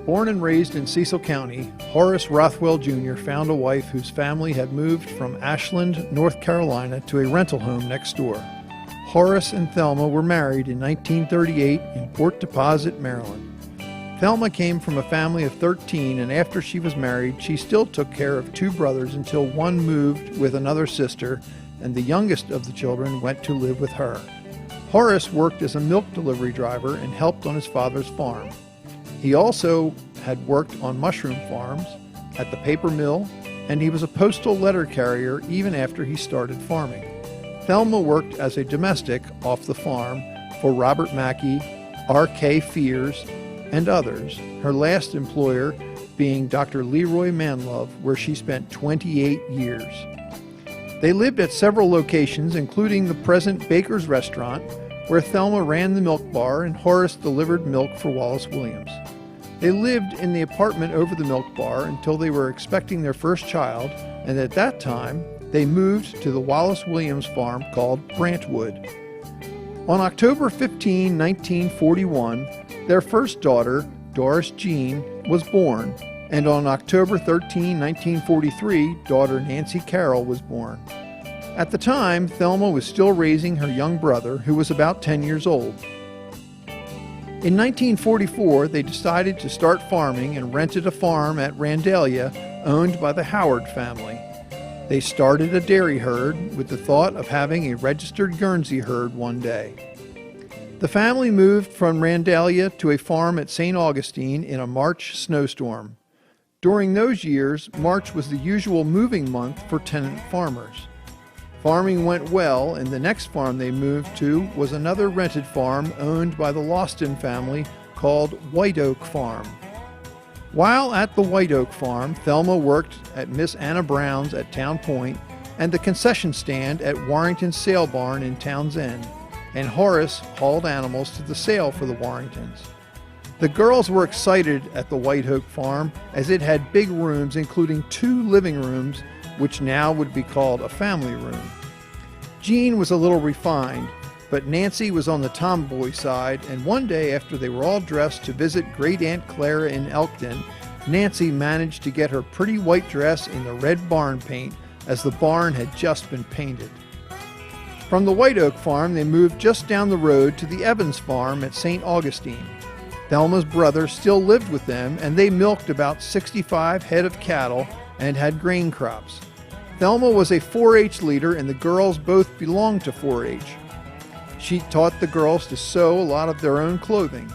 Born and raised in Cecil County, Horace Rothwell Jr. found a wife whose family had moved from Ashland, North Carolina to a rental home next door. Horace and Thelma were married in 1938 in Port Deposit, Maryland. Thelma came from a family of 13, and after she was married, she still took care of two brothers until one moved with another sister, and the youngest of the children went to live with her. Horace worked as a milk delivery driver and helped on his father's farm. He also had worked on mushroom farms, at the paper mill, and he was a postal letter carrier even after he started farming. Thelma worked as a domestic off the farm for Robert Mackey, R.K. Fears, and others, her last employer being Dr. Leroy Manlove, where she spent 28 years. They lived at several locations, including the present Baker's Restaurant, where Thelma ran the milk bar and Horace delivered milk for Wallace Williams. They lived in the apartment over the milk bar until they were expecting their first child, and at that time, they moved to the Wallace Williams farm called Brantwood. On October 15, 1941, their first daughter, Doris Jean, was born, and on October 13, 1943, daughter Nancy Carroll was born. At the time, Thelma was still raising her young brother, who was about 10 years old. In 1944, they decided to start farming and rented a farm at Randalia, owned by the Howard family. They started a dairy herd with the thought of having a registered Guernsey herd one day. The family moved from Randalia to a farm at St. Augustine in a March snowstorm. During those years, March was the usual moving month for tenant farmers. Farming went well, and the next farm they moved to was another rented farm owned by the Lawston family called White Oak Farm. While at the White Oak Farm, Thelma worked at Miss Anna Brown's at Town Point and the concession stand at Warrington's Sale Barn in Town's End, and Horace hauled animals to the sale for the Warringtons. The girls were excited at the White Oak Farm as it had big rooms, including 2 living rooms, which now would be called a family room. Jean was a little refined, but Nancy was on the tomboy side, and one day after they were all dressed to visit Great Aunt Clara in Elkton, Nancy managed to get her pretty white dress in the red barn paint, as the barn had just been painted. From the White Oak Farm, they moved just down the road to the Evans Farm at St. Augustine. Thelma's brother still lived with them, and they milked about 65 head of cattle and had grain crops. Thelma was a 4-H leader, and the girls both belonged to 4-H. She taught the girls to sew a lot of their own clothing.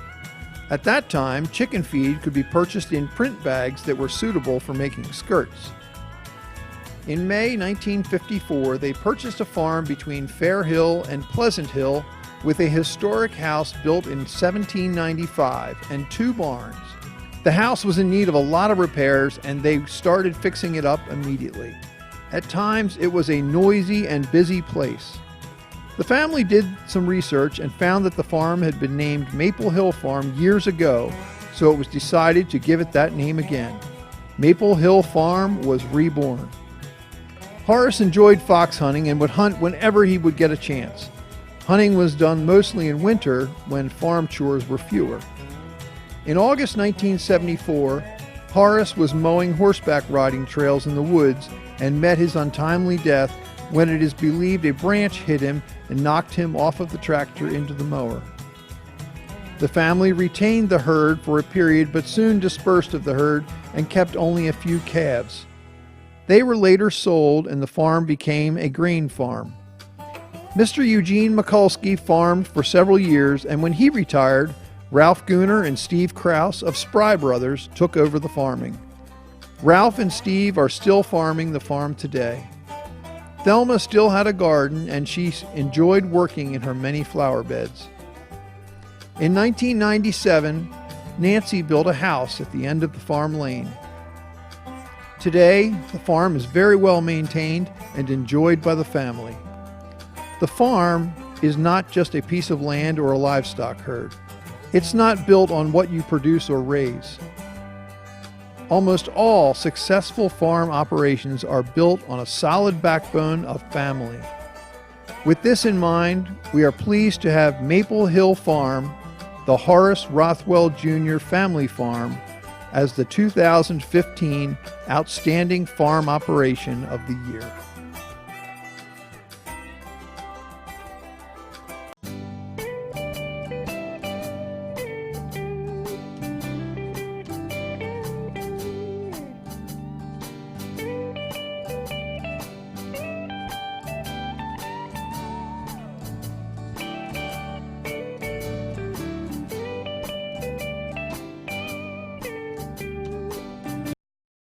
At that time, chicken feed could be purchased in print bags that were suitable for making skirts. In May 1954, they purchased a farm between Fair Hill and Pleasant Hill with a historic house built in 1795 and 2 barns. The house was in need of a lot of repairs, and they started fixing it up immediately. At times, it was a noisy and busy place. The family did some research and found that the farm had been named Maple Hill Farm years ago, so it was decided to give it that name again. Maple Hill Farm was reborn. Horace enjoyed fox hunting and would hunt whenever he would get a chance. Hunting was done mostly in winter when farm chores were fewer. In August 1974, Horace was mowing horseback riding trails in the woods and met his untimely death when it is believed a branch hit him and knocked him off of the tractor into the mower. The family retained the herd for a period but soon dispersed of the herd and kept only a few calves. They were later sold and the farm became a grain farm. Mr. Eugene Mikulski farmed for several years, and when he retired, Ralph Gooner and Steve Krause of Spry Brothers took over the farming. Ralph and Steve are still farming the farm today. Thelma still had a garden, and she enjoyed working in her many flower beds. In 1997, Nancy built a house at the end of the farm lane. Today, the farm is very well maintained and enjoyed by the family. The farm is not just a piece of land or a livestock herd. It's not built on what you produce or raise. Almost all successful farm operations are built on a solid backbone of family. With this in mind, we are pleased to have Maple Hill Farm, the Horace Rothwell Jr. family farm, as the 2015 Outstanding Farm Operation of the Year.